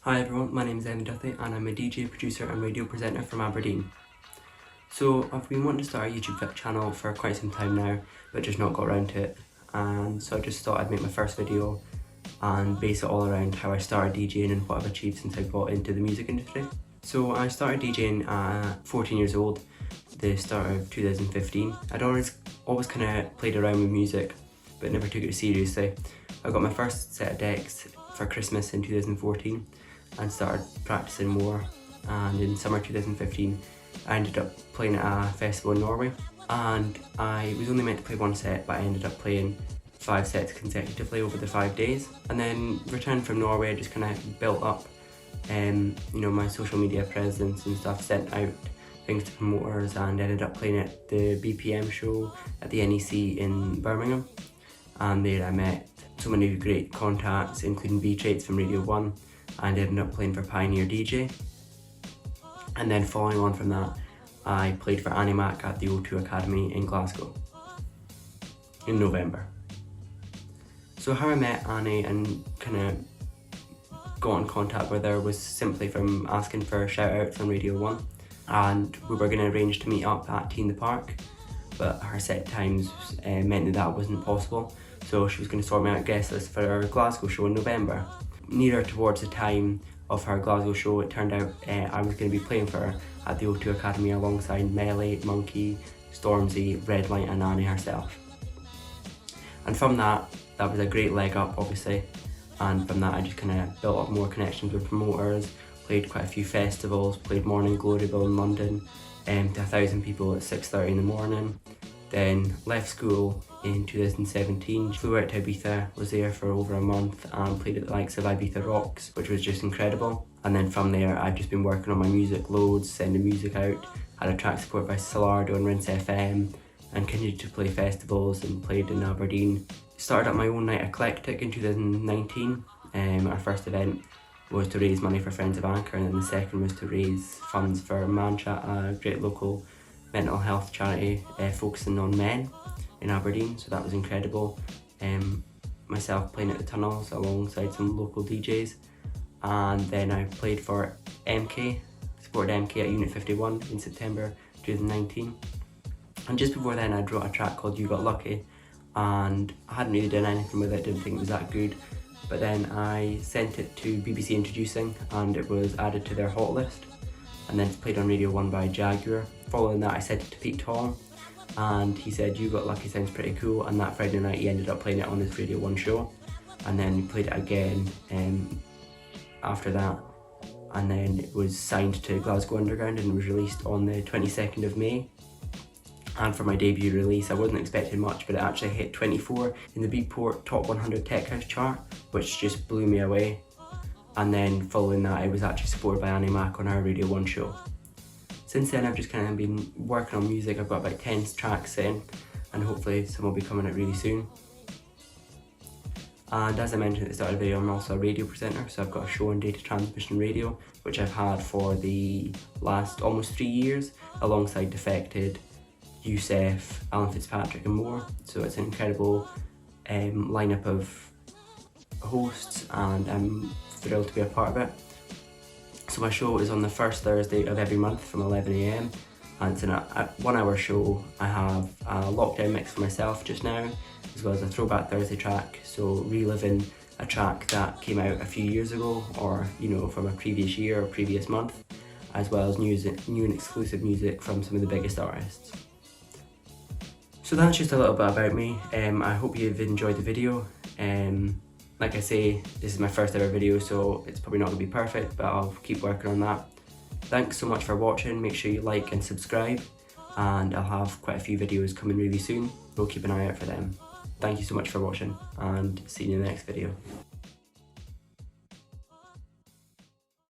Hi everyone, my name is Evan Duthie and I'm a DJ, producer and radio presenter from Aberdeen. So I've been wanting to start a YouTube channel for quite some time now, but just not got around to it. And so I just thought I'd make my first video and base it all around how I started DJing and what I've achieved since I got into the music industry. So I started DJing at 14 years old, the start of 2015. I'd always kind of played around with music, but never took it seriously. I got my first set of decks for Christmas in 2014 and started practicing more, and in summer 2015 I ended up playing at a festival in Norway, and I was only meant to play one set, but I ended up playing 5 sets consecutively over the 5 days. And then returned from Norway, I just kind of built up my social media presence and stuff, sent out things to promoters, and ended up playing at the BPM show at the NEC in Birmingham. And there I met so many great contacts, including B-Traits from Radio 1, and ended up playing for Pioneer DJ. And then following on from that, I played for Annie Mac at the O2 Academy in Glasgow in November. So how I met Annie and kind of got in contact with her was simply from asking for shout outs on Radio 1, and we were going to arrange to meet up at Tea in the Park, but her set times meant that wasn't possible, so she was going to sort me out a guest list for our Glasgow show in November. Nearer towards the time of her Glasgow show, it turned out I was going to be playing for her at the O2 Academy alongside Melly, Monkey, Stormzy, Redlight and Annie herself. And from that was a great leg up obviously, and from that I just kind of built up more connections with promoters, played quite a few festivals, played Morning Glory Bill in London to 1,000 people at 6:30 in the morning. Then left school in 2017, flew out to Ibiza, was there for over a month and played at the likes of Ibiza Rocks, which was just incredible. And then from there I've just been working on my music loads, sending music out, had a track support by Solardo and Rinse FM, and continued to play festivals and played in Aberdeen. Started up my own night Eclectic in 2019. Our first event was to raise money for Friends of Anchor, and then the second was to raise funds for Manchat, a great local mental health charity focusing on men in Aberdeen, so that was incredible. Myself playing at the Tunnels alongside some local DJs, and then I played for MK, supported MK at Unit 51 in September 2019. And just before then I wrote a track called You Got Lucky, and I hadn't really done anything with it, didn't think it was that good, but then I sent it to BBC Introducing and it was added to their hot list, and then played on Radio 1 by Jaguar. Following that I sent it to Pete Tong, and he said You Got Lucky sounds pretty cool, and that Friday night he ended up playing it on his Radio 1 show, and then he played it again after that, and then it was signed to Glasgow Underground and was released on the 22nd of May. And for my debut release I wasn't expecting much, but it actually hit 24 in the Beatport Top 100 Tech House chart, which just blew me away. And then following that it was actually supported by Annie Mac on our Radio 1 show. Since then I've just kind of been working on music. I've got about 10 tracks in, and hopefully some will be coming out really soon. And as I mentioned at the start of the video, I'm also a radio presenter, so I've got a show on Data Transmission Radio, which I've had for the last almost 3 years, alongside Defected, Youssef, Alan Fitzpatrick and more. So it's an incredible lineup of hosts, and I'm thrilled to be a part of it. So my show is on the first Thursday of every month from 11 AM, and it's a 1 hour show. I have a lockdown mix for myself just now, as well as a throwback Thursday track, so reliving a track that came out a few years ago, or from a previous year or previous month, as well as new and exclusive music from some of the biggest artists. So that's just a little bit about me. I hope you've enjoyed the video. Like I say, this is my first ever video, so it's probably not going to be perfect, but I'll keep working on that. Thanks so much for watching. Make sure you like and subscribe, and I'll have quite a few videos coming really soon. We'll keep an eye out for them. Thank you so much for watching, and see you in the next video.